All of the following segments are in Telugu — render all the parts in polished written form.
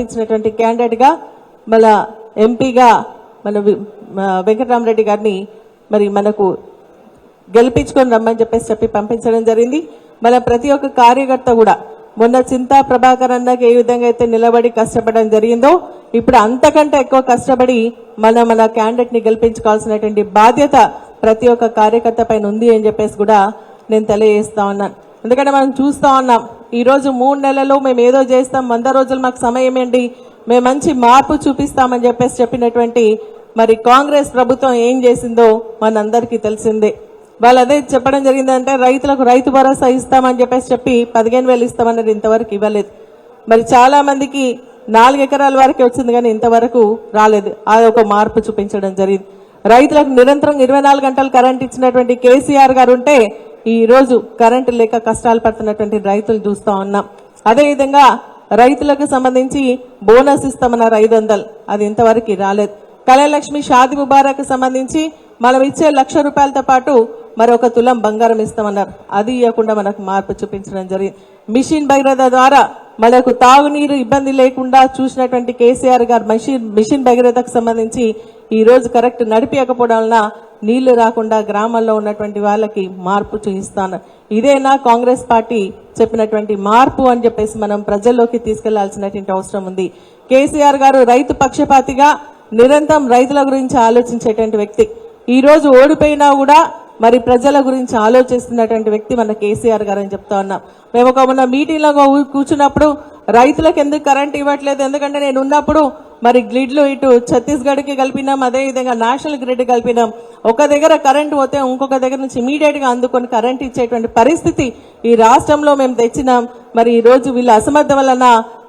ఇచ్చినటువంటి క్యాండిడేట్ గా మన ఎంపీగా మన వెంకటరామరెడ్డి గారిని మరి మనకు గెలిపించుకొని రమ్మని చెప్పి పంపించడం జరిగింది. మన ప్రతి ఒక్క కార్యకర్త కూడా మొన్న చింతా ప్రభాకర్ అన్నకి ఏ విధంగా అయితే నిలబడి కష్టపడడం జరిగిందో ఇప్పుడు అంతకంటే ఎక్కువ కష్టపడి మన క్యాండిడేట్ ని గెలిపించుకోవాల్సినటువంటి బాధ్యత ప్రతి ఒక్క కార్యకర్త పైన ఉంది అని చెప్పేసి కూడా నేను తెలియజేస్తా ఉన్నాను. ఎందుకంటే మనం చూస్తా ఉన్నాం ఈ రోజు 3 నెలల్లో మేము ఏదో చేస్తాం, 100 రోజులు మాకు సమయం ఏంటి, మేము మంచి మార్పు చూపిస్తామని చెప్పినటువంటి మరి కాంగ్రెస్ ప్రభుత్వం ఏం చేసిందో మనందరికీ తెలిసిందే. వాళ్ళు అదే చెప్పడం జరిగిందంటే రైతులకు రైతు భరోసా ఇస్తామని చెప్పి 15,000 ఇస్తామన్నది ఇంతవరకు ఇవ్వలేదు. మరి చాలా మందికి 4 ఎకరాల వరకే వచ్చింది కానీ ఇంతవరకు రాలేదు. అది ఒక మార్పు చూపించడం జరిగింది. రైతులకు నిరంతరం 24 గంటలు కరెంట్ ఇచ్చినటువంటి కేసీఆర్ గారు ఉంటే ఈ రోజు కరెంటు లేక కష్టాలు పడుతున్నటువంటి రైతులు చూస్తా ఉన్నాం. అదేవిధంగా రైతులకు సంబంధించి బోనస్ ఇస్తామన్నారు 500, అది ఇంతవరకు రాలేదు. కళ్యాణలక్ష్మి షాది ముబారక్ సంబంధించి మనం ఇచ్చే 1,00,000 రూపాయలతో పాటు మరొక తులం బంగారం ఇస్తామన్నారు, అది ఇవ్వకుండా మనకు మార్పు చూపించడం జరిగింది. మిషన్ భగీరథ ద్వారా మనకు తాగునీరు ఇబ్బంది లేకుండా చూసినటువంటి కేసీఆర్ గారు మిషన్ భగీరథకు సంబంధించి ఈ రోజు కరెక్ట్ నడిపించకపోవడం వలన నీళ్లు రాకుండా గ్రామాల్లో ఉన్నటువంటి వాళ్ళకి మార్పు చూపిస్తాను. ఇదేనా కాంగ్రెస్ పార్టీ చెప్పినటువంటి మార్పు అని చెప్పేసి మనం ప్రజల్లోకి తీసుకెళ్లాల్సినటువంటి అవసరం ఉంది. కేసీఆర్ గారు రైతు పక్షపాతిగా నిరంతరం రైతుల గురించి ఆలోచించేటువంటి వ్యక్తి. ఈ రోజు ఓడిపోయినా కూడా మరి ప్రజల గురించి ఆలోచిస్తున్నటువంటి వ్యక్తి మన కేసీఆర్ గారు అని చెప్తా ఉన్నాం. మేము ఒక మొన్న మీటింగ్ లో కూర్చున్నప్పుడు రైతులకు ఎందుకు కరెంట్ ఇవ్వట్లేదు, ఎందుకంటే నేను ఉన్నప్పుడు మరి గ్రిడ్లు ఇటు ఛత్తీస్గఢ్ కి కలిపినాం, అదేవిధంగా నేషనల్ గ్రిడ్ కలిపినాం. ఒక దగ్గర కరెంట్ పోతే ఇంకొక దగ్గర నుంచి ఇమీడియట్ గా అందుకొని కరెంట్ ఇచ్చేటువంటి పరిస్థితి ఈ రాష్ట్రంలో మేము తెచ్చినాం. మరి ఈ రోజు వీళ్ళ అసమర్థ వలన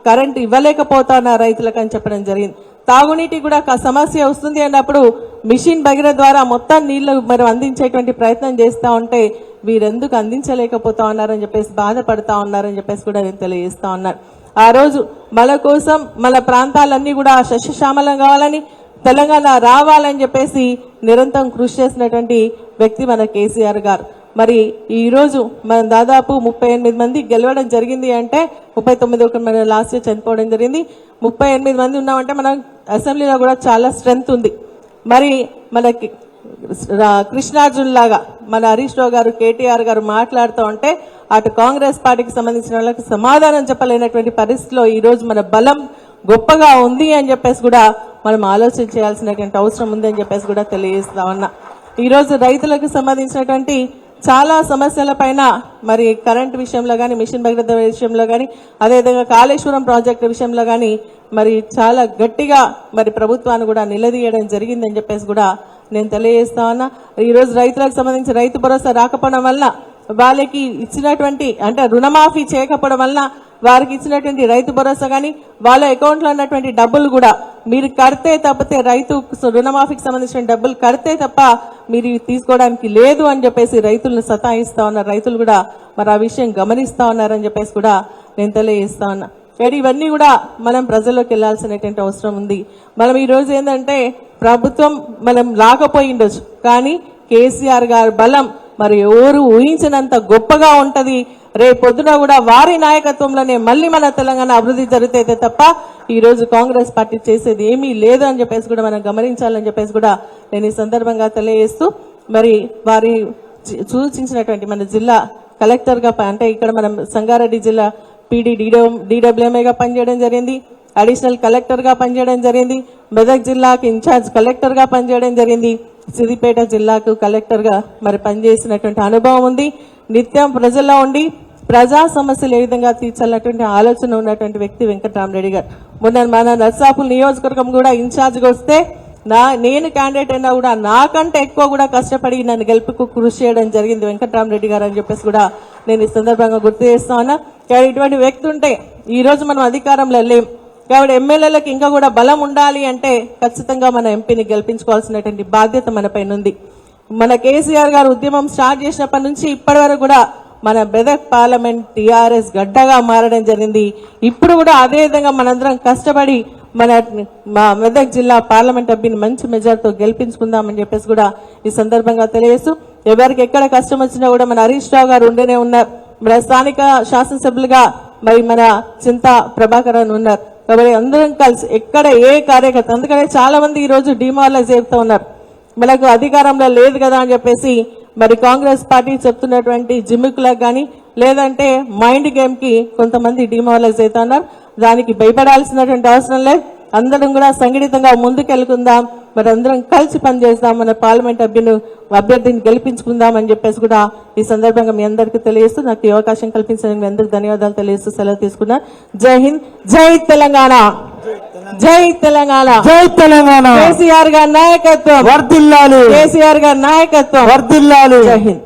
కరెంట్ ఇవ్వలేకపోతున్నా రైతులకు అని చెప్పడం జరిగింది. తాగునీటి కూడా సమస్య వస్తుంది అన్నప్పుడు మిషన్ భగీరథ ద్వారా మొత్తం నీళ్లు మరి అందించేటువంటి ప్రయత్నం చేస్తా ఉంటే వీరెందుకు అందించలేకపోతా ఉన్నారని చెప్పేసి బాధపడతా ఉన్నారని చెప్పేసి కూడా నేను తెలియజేస్తా ఉన్నాను. ఆ రోజు మన కోసం మన ప్రాంతాలన్నీ కూడా సస్యశ్యామలం కావాలని, తెలంగాణ రావాలని చెప్పేసి నిరంతరం కృషి చేసినటువంటి వ్యక్తి మన కేసీఆర్ గారు. మరి ఈ రోజు మనం దాదాపు 38 మంది గెలవడం జరిగింది అంటే 39 లాస్ట్ ఇయర్ చనిపోవడం జరిగింది. 38 మంది ఉన్నామంటే మన అసెంబ్లీలో కూడా చాలా స్ట్రెంగ్త్ ఉంది. మరి మనకి కృష్ణార్జున్ లాగా మన హరీష్ రావు గారు, కేటీఆర్ గారు మాట్లాడుతూ ఉంటే అటు కాంగ్రెస్ పార్టీకి సంబంధించిన వాళ్ళకి సమాధానం చెప్పలేనటువంటి పరిస్థితిలో ఈ రోజు మన బలం గొప్పగా ఉంది అని చెప్పేసి కూడా మనం ఆలోచన చేయాల్సినటువంటి అవసరం ఉంది అని చెప్పేసి కూడా తెలియజేస్తా ఉన్నా. ఈ రోజు రైతులకు సంబంధించినటువంటి చాలా సమస్యల పైన మరి కరెంట్ విషయంలో కానీ, మిషన్ భగీరథ విషయంలో కానీ, అదేవిధంగా కాళేశ్వరం ప్రాజెక్టు విషయంలో కానీ మరి చాలా గట్టిగా మరి ప్రభుత్వాన్ని కూడా నిలదీయడం జరిగిందని చెప్పేసి కూడా నేను తెలియజేస్తా ఉన్నా. ఈ రోజు రైతులకు సంబంధించి రైతు భరోసా రాకపోవడం వల్ల వాళ్ళకి ఇచ్చినటువంటి అంటే రుణమాఫీ చేయకపోవడం వల్ల వారికి ఇచ్చినటువంటి రైతు భరోసా కానీ వాళ్ళ అకౌంట్ లో ఉన్నటువంటి డబ్బులు కూడా మీరు కడితే తప్పితే రైతు రుణమాఫీకి సంబంధించిన డబ్బులు కడితే తప్ప మీరు తీసుకోవడానికి లేదు అని చెప్పేసి రైతులను సతాయిస్తా ఉన్నారు. రైతులు కూడా మరి ఆ విషయం గమనిస్తా ఉన్నారని చెప్పేసి కూడా నేను తెలియజేస్తా ఉన్నా. ఇవన్నీ కూడా మనం ప్రజల్లోకి వెళ్లాల్సినటువంటి అవసరం ఉంది. మనం ఈ రోజు ఏంటంటే ప్రభుత్వం మనం రాకపోయిండొచ్చు కానీ కేసీఆర్ గారి బలం మరి ఎవరు ఊహించినంత గొప్పగా ఉంటది. రేపు పొద్దున కూడా వారి నాయకత్వంలోనే మళ్ళీ మన తెలంగాణ అభివృద్ధి జరుగుతాయితే తప్ప ఈ రోజు కాంగ్రెస్ పార్టీ చేసేది ఏమీ లేదు అని చెప్పేసి కూడా మనం గమనించాలని చెప్పేసి కూడా నేను ఈ సందర్భంగా తెలియజేస్తూ మరి వారి సూచించినటువంటి మన జిల్లా కలెక్టర్ గా అంటే ఇక్కడ మనం సంగారెడ్డి జిల్లా పీడీ DWMA గా పనిచేయడం జరిగింది, అడిషనల్ కలెక్టర్ గా పనిచేయడం జరిగింది, మెదక్ జిల్లాకు ఇన్ఛార్జ్ కలెక్టర్ గా పనిచేయడం జరిగింది, సిద్దిపేట జిల్లాకు కలెక్టర్ గా మరి పనిచేసినటువంటి అనుభవం ఉంది. నిత్యం ప్రజల్లో ఉండి ప్రజా సమస్యలు ఏ విధంగా తీర్చాలన్నటువంటి ఆలోచన ఉన్నటువంటి వ్యక్తి వెంకటరామరెడ్డి గారు. మొన్న మన నర్సాపుల్ నియోజకవర్గం కూడా ఇన్ఛార్జ్గా వస్తే నేను క్యాండిడేట్ అయినా కూడా నాకంటే ఎక్కువ కూడా కష్టపడి నన్ను గెలుపుకు కృషి చేయడం జరిగింది వెంకటరామరెడ్డి గారు అని చెప్పేసి కూడా నేను ఈ సందర్భంగా గుర్తు చేస్తా ఉన్నా. కాబట్టి ఇటువంటి వ్యక్తి ఉంటే ఈ రోజు మనం అధికారంలో లేం. కాబట్టి ఎమ్మెల్యేలకు ఇంకా కూడా బలం ఉండాలి అంటే ఖచ్చితంగా మన ఎంపీని గెలిపించుకోవాల్సినటువంటి బాధ్యత మన పైన ఉంది. మన కేసీఆర్ గారు ఉద్యమం స్టార్ట్ చేసినప్పటి నుంచి ఇప్పటి వరకు కూడా మన మెదక్ పార్లమెంట్ టీఆర్ఎస్ గడ్డగా మారడం జరిగింది. ఇప్పుడు కూడా అదే విధంగా మనందరం కష్టపడి మన మెదక్ జిల్లా పార్లమెంట్ అభ్యర్థిని మంచి మెజార్టీతో గెలిపించుకుందామని చెప్పేసి కూడా ఈ సందర్భంగా తెలియజేస్తూ ఎవరికి ఎక్కడ కష్టం వచ్చినా కూడా మన హరీష్ రావు గారు ఉండనే ఉన్నారు. మన స్థానిక శాసనసభ్యులుగా మరి మన చింతా ప్రభాకర్ అని ఉన్నారు. కాబట్టి అందరం కలిసి ఎక్కడ ఏ కార్యకర్త, అందుకనే చాలా మంది ఈ రోజు డిమారలైజ్ అవుతూ ఉన్నారు. మనకు అధికారంలో లేదు కదా అని చెప్పేసి మరి కాంగ్రెస్ పార్టీ చెప్తున్నటువంటి జిమ్మికులకు కానీ లేదంటే మైండ్ గేమ్ కి కొంతమంది డిమారలైజ్ అవుతున్నారు. దానికి భయపడాల్సినటువంటి అవసరం లేదు. అందరం కూడా సంఘటితంగా ముందుకెళ్కుందాం, మరి అందరం కలిసి పనిచేద్దాం, మన పార్లమెంట్ అభ్యర్థిని గెలిపించుకుందాం అని చెప్పేసి కూడా ఈ సందర్భంగా మీ అందరికీ తెలియజేస్తూ నాకు ఈ అవకాశం కల్పించడానికి మీ అందరికీ ధన్యవాదాలు తెలియజేస్తూ సెలవు తీసుకున్నా. జై హింద్, జై తెలంగాణ, జై తెలంగాణ, జై తెలంగాణ. కేసీఆర్ గారి నాయకత్వం వర్ధిల్లాలి, కేసీఆర్ గారి నాయకత్వం వర్ధిల్లాలి. జై హింద్.